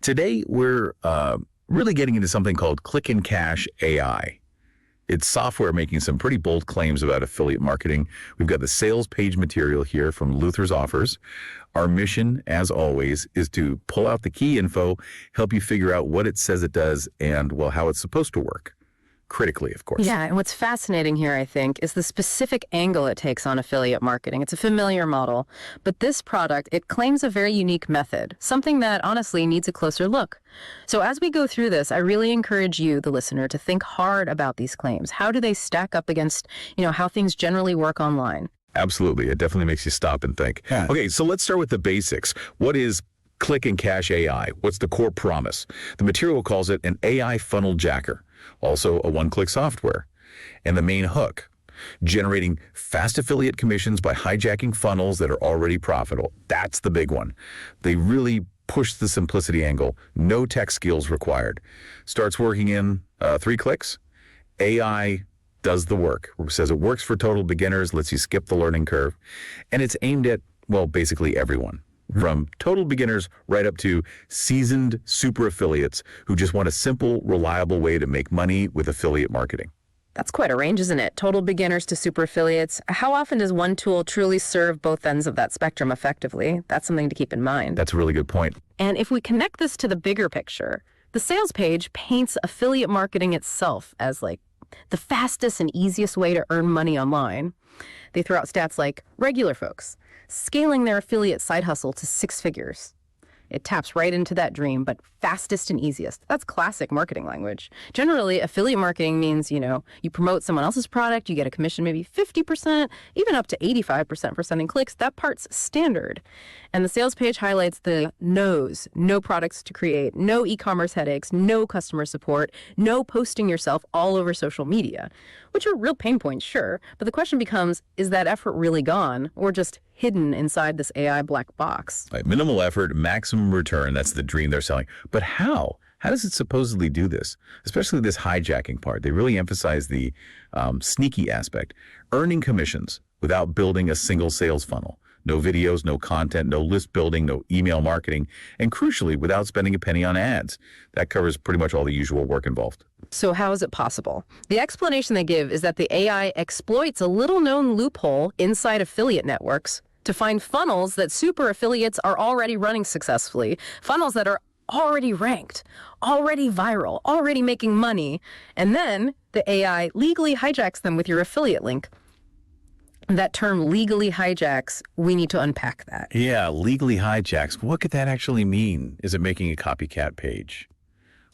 Today, we're really getting into something called Click and Cash AI. It's software making some pretty bold claims about affiliate marketing. We've got the sales page material here from Luther's Offers. Our mission, as always, is to pull out the key info, help you figure out what it says it does, and, well, how it's supposed to work. Critically, of course. Yeah, and what's fascinating here, I think, is the specific angle it takes on affiliate marketing. It's a familiar model, but this product, it claims a very unique method, something that honestly needs a closer look. So as we go through this, I really encourage you, the listener, to think hard about these claims. How do they stack up against, how things generally work online? Absolutely. It definitely makes you stop and think. Yeah. Okay, so let's start with the basics. What is Click and Cash AI? What's the core promise? The material calls it an AI funnel jacker, also a one-click software. And the main hook, generating fast affiliate commissions by hijacking funnels that are already profitable. That's the big one. They really push the simplicity angle. No tech skills required. Starts working in 3 clicks. AI does the work. Says it works for total beginners, lets you skip the learning curve. And it's aimed at, well, basically everyone. From total beginners right up to seasoned super affiliates who just want a simple, reliable way to make money with affiliate marketing. That's quite a range, isn't it? Total beginners to super affiliates. How often does one tool truly serve both ends of that spectrum effectively? That's something to keep in mind. That's a really good point. And if we connect this to the bigger picture, the sales page paints affiliate marketing itself as like the fastest and easiest way to earn money online. They throw out stats like regular folks scaling their affiliate side hustle to 6 figures. It taps right into that dream, but fastest and easiest. That's classic marketing language. Generally, affiliate marketing means, you promote someone else's product, you get a commission maybe 50%, even up to 85% for sending clicks. That part's standard. And the sales page highlights the no's: no products to create, no e-commerce headaches, no customer support, no posting yourself all over social media, which are real pain points, sure. But the question becomes, is that effort really gone or just hidden inside this AI black box? Right, minimal effort, maximum return. That's the dream they're selling. But how? How does it supposedly do this? Especially this hijacking part. They really emphasize the sneaky aspect. Earning commissions without building a single sales funnel. No videos, no content, no list building, no email marketing, and crucially, without spending a penny on ads. That covers pretty much all the usual work involved. So how is it possible? The explanation they give is that the AI exploits a little-known loophole inside affiliate networks to find funnels that super affiliates are already running successfully, funnels that are already ranked, already viral, already making money, and then the AI legally hijacks them with your affiliate link. That term legally hijacks, we need to unpack that. Yeah, legally hijacks. What could that actually mean? Is it making a copycat page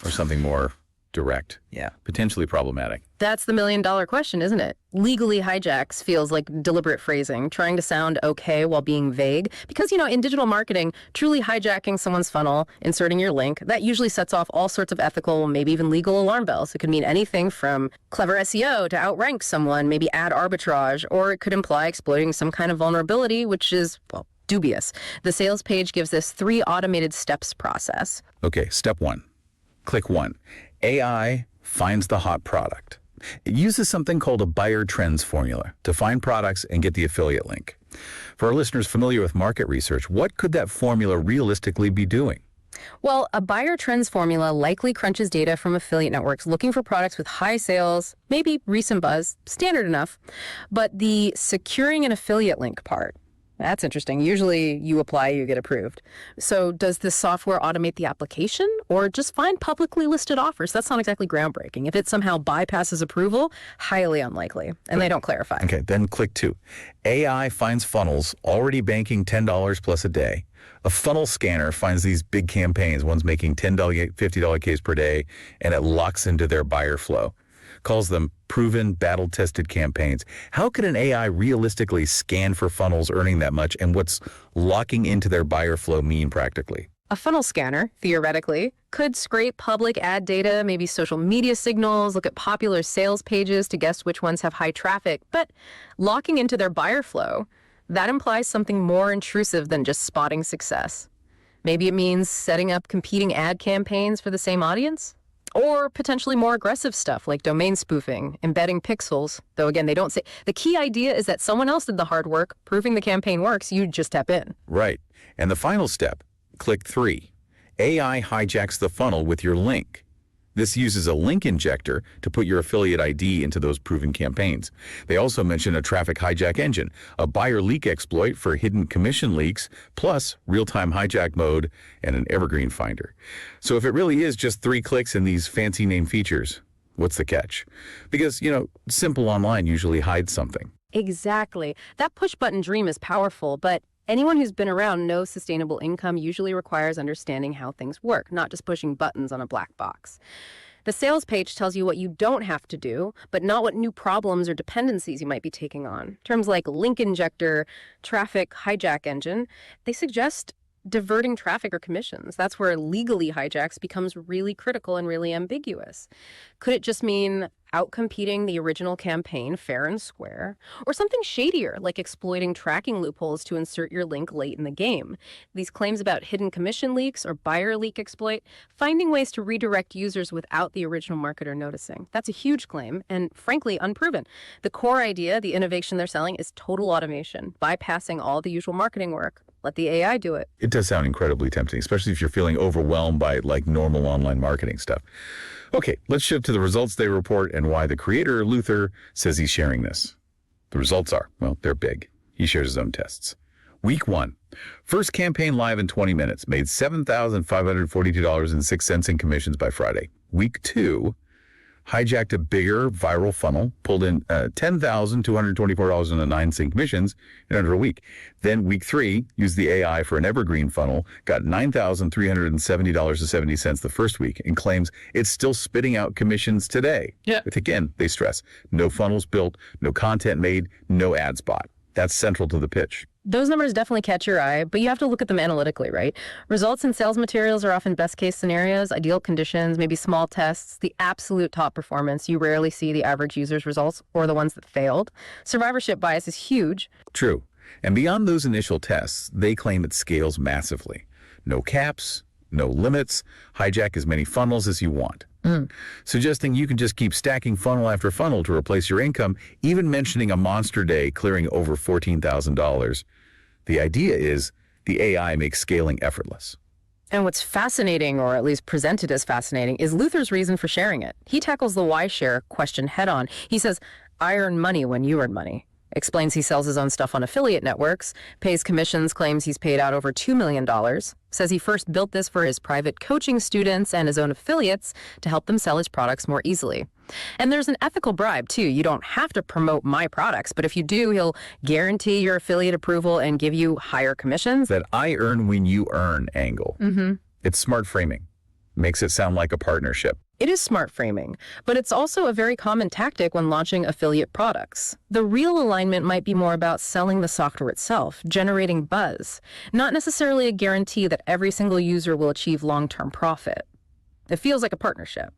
or something more direct? Yeah. Potentially problematic. That's the million-dollar question, isn't it? Legally hijacks feels like deliberate phrasing, trying to sound okay while being vague. Because, in digital marketing, truly hijacking someone's funnel, inserting your link, that usually sets off all sorts of ethical, maybe even legal alarm bells. It could mean anything from clever SEO to outrank someone, maybe ad arbitrage, or it could imply exploiting some kind of vulnerability, which is, well, dubious. The sales page gives this 3 automated steps process. Okay, step 1. Click 1. AI finds the hot product. It uses something called a buyer trends formula to find products and get the affiliate link. For our listeners familiar with market research, what could that formula realistically be doing? Well, a buyer trends formula likely crunches data from affiliate networks looking for products with high sales, maybe recent buzz, standard enough. But the securing an affiliate link part, that's interesting. Usually you apply, you get approved. So does this software automate the application or just find publicly listed offers? That's not exactly groundbreaking. If it somehow bypasses approval, highly unlikely. And they don't clarify. Okay, then click 2. AI finds funnels already banking $10 plus a day. A funnel scanner finds these big campaigns, one's making $10, $50 case per day, and it locks into their buyer flow. Calls them proven, battle-tested campaigns. How could an AI realistically scan for funnels earning that much, and what's locking into their buyer flow mean practically? A funnel scanner, theoretically, could scrape public ad data, maybe social media signals, look at popular sales pages to guess which ones have high traffic, but locking into their buyer flow, that implies something more intrusive than just spotting success. Maybe it means setting up competing ad campaigns for the same audience? Or potentially more aggressive stuff like domain spoofing, embedding pixels. Though again, they don't say. The key idea is that someone else did the hard work, proving the campaign works, you just step in. Right. And the final step, click 3. AI hijacks the funnel with your link. This uses a link injector to put your affiliate ID into those proven campaigns. They also mention a traffic hijack engine, a buyer leak exploit for hidden commission leaks, plus real-time hijack mode and an evergreen finder. So if it really is just 3 clicks and these fancy name features, what's the catch? Because, simple online usually hides something. Exactly. That push button dream is powerful, but anyone who's been around knows sustainable income usually requires understanding how things work, not just pushing buttons on a black box. The sales page tells you what you don't have to do, but not what new problems or dependencies you might be taking on. Terms like link injector, traffic hijack engine, they suggest diverting traffic or commissions. That's where legally hijacks becomes really critical and really ambiguous. Could it just mean outcompeting the original campaign fair and square? Or something shadier, like exploiting tracking loopholes to insert your link late in the game? These claims about hidden commission leaks or buyer leak exploit, finding ways to redirect users without the original marketer noticing. That's a huge claim and, frankly, unproven. The core idea, the innovation they're selling, is total automation, bypassing all the usual marketing work. Let the AI do it. It does sound incredibly tempting, especially if you're feeling overwhelmed by normal online marketing stuff. Okay, let's shift to the results they report and why the creator, Luther, says he's sharing this. The results are, they're big. He shares his own tests. Week 1. First campaign live in 20 minutes. Made $7,542.06 in commissions by Friday. Week 2. Hijacked a bigger viral funnel, pulled in $10,224.09 in commissions in under a week. Then week 3, used the AI for an evergreen funnel, got $9,370.70 the first week, and claims it's still spitting out commissions today. Yeah. But again, they stress, no funnels built, no content made, no ad spot. That's central to the pitch. Those numbers definitely catch your eye, but you have to look at them analytically, right? Results and sales materials are often best-case scenarios, ideal conditions, maybe small tests, the absolute top performance. You rarely see the average user's results or the ones that failed. Survivorship bias is huge. True. And beyond those initial tests, they claim it scales massively. No caps, no limits, hijack as many funnels as you want. Suggesting you can just keep stacking funnel after funnel to replace your income, even mentioning a monster day clearing over $14,000. The idea is the AI makes scaling effortless. And what's fascinating, or at least presented as fascinating, is Luther's reason for sharing it. He tackles the why share question head on. He says, I earn money when you earn money. Explains he sells his own stuff on affiliate networks, pays commissions, claims he's paid out over $2 million, says he first built this for his private coaching students and his own affiliates to help them sell his products more easily. And there's an ethical bribe, too. You don't have to promote my products, but if you do, he'll guarantee your affiliate approval and give you higher commissions. That I earn when you earn angle. It's smart framing. Makes it sound like a partnership. It is smart framing, but it's also a very common tactic when launching affiliate products. The real alignment might be more about selling the software itself, generating buzz, not necessarily a guarantee that every single user will achieve long-term profit. It feels like a partnership.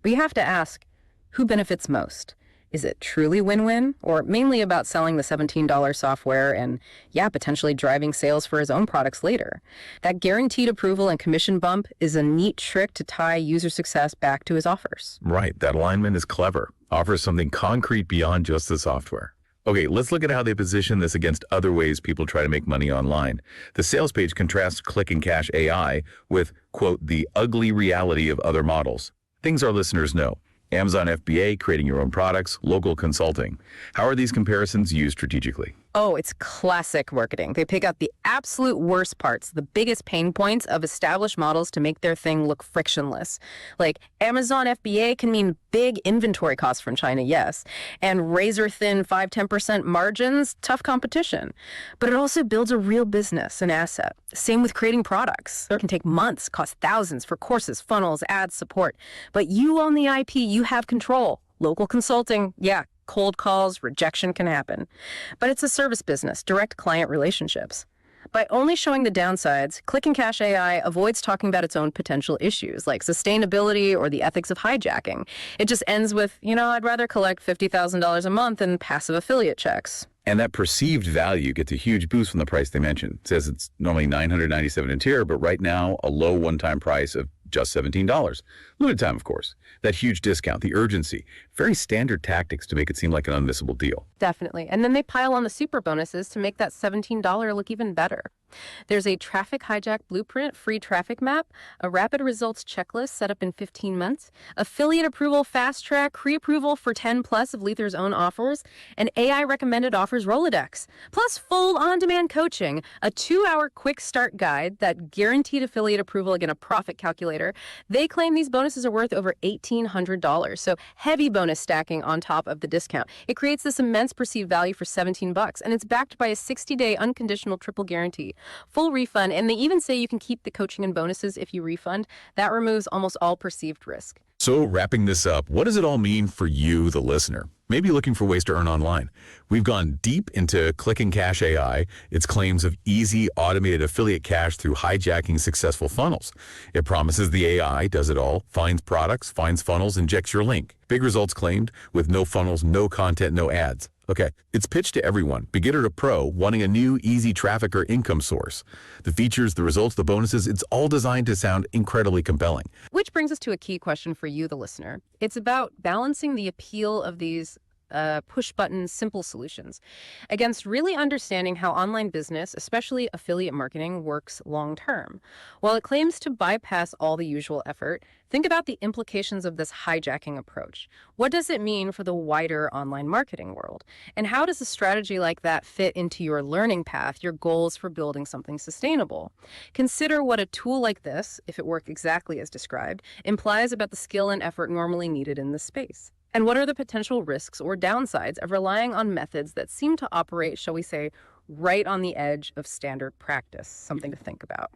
But you have to ask, who benefits most? Is it truly win-win, or mainly about selling the $17 software and, potentially driving sales for his own products later? That guaranteed approval and commission bump is a neat trick to tie user success back to his offers. Right, that alignment is clever. Offers something concrete beyond just the software. Okay, let's look at how they position this against other ways people try to make money online. The sales page contrasts Click and Cash AI with, quote, the ugly reality of other models. Things our listeners know. Amazon FBA, creating your own products, local consulting. How are these comparisons used strategically? Oh, it's classic marketing. They pick out the absolute worst parts, the biggest pain points of established models to make their thing look frictionless. Like Amazon FBA can mean big inventory costs from China, yes, and razor-thin 5-10% margins, tough competition. But it also builds a real business, an asset. Same with creating products. It can take months, cost thousands for courses, funnels, ads, support. But you own the IP, you have control. Local consulting, cold calls, rejection can happen. But it's a service business, direct client relationships. By only showing the downsides, Click and Cash AI avoids talking about its own potential issues, like sustainability or the ethics of hijacking. It just ends with, I'd rather collect $50,000 a month in passive affiliate checks. And that perceived value gets a huge boost from the price they mentioned. It says it's normally $997 in tier, but right now a low one-time price of just $17. Limited time, of course. That huge discount, the urgency, very standard tactics to make it seem like an unmissable deal. Definitely. And then they pile on the super bonuses to make that $17 look even better. There's a traffic hijack blueprint, free traffic map, a rapid results checklist set up in 15 months, affiliate approval fast track, pre-approval for 10 plus of Lether's own offers, an AI recommended offers Rolodex, plus full on-demand coaching, a 2-hour quick start guide, that guaranteed affiliate approval, again, a profit calculator. They claim these bonuses are worth over $1,800. So heavy bonus stacking on top of the discount. It creates this immense perceived value for $17, and it's backed by a 60-day unconditional triple guarantee. Full refund, and they even say you can keep the coaching and bonuses if you refund. That removes almost all perceived risk. So wrapping this up, what does it all mean for you, the listener? Maybe looking for ways to earn online. We've gone deep into Click and Cash AI, its claims of easy, automated affiliate cash through hijacking successful funnels. It promises the AI does it all, finds products, finds funnels, injects your link. Big results claimed, with no funnels, no content, no ads. Okay, it's pitched to everyone, beginner to pro, wanting a new, easy traffic or income source. The features, the results, the bonuses, it's all designed to sound incredibly compelling. Which brings us to a key question for you, the listener. It's about balancing the appeal of these push-button, simple solutions against really understanding how online business, especially affiliate marketing, works long-term. While it claims to bypass all the usual effort, think about the implications of this hijacking approach. What does it mean for the wider online marketing world? And how does a strategy like that fit into your learning path, your goals for building something sustainable? Consider what a tool like this, if it worked exactly as described, implies about the skill and effort normally needed in this space. And what are the potential risks or downsides of relying on methods that seem to operate, shall we say, right on the edge of standard practice? Something to think about.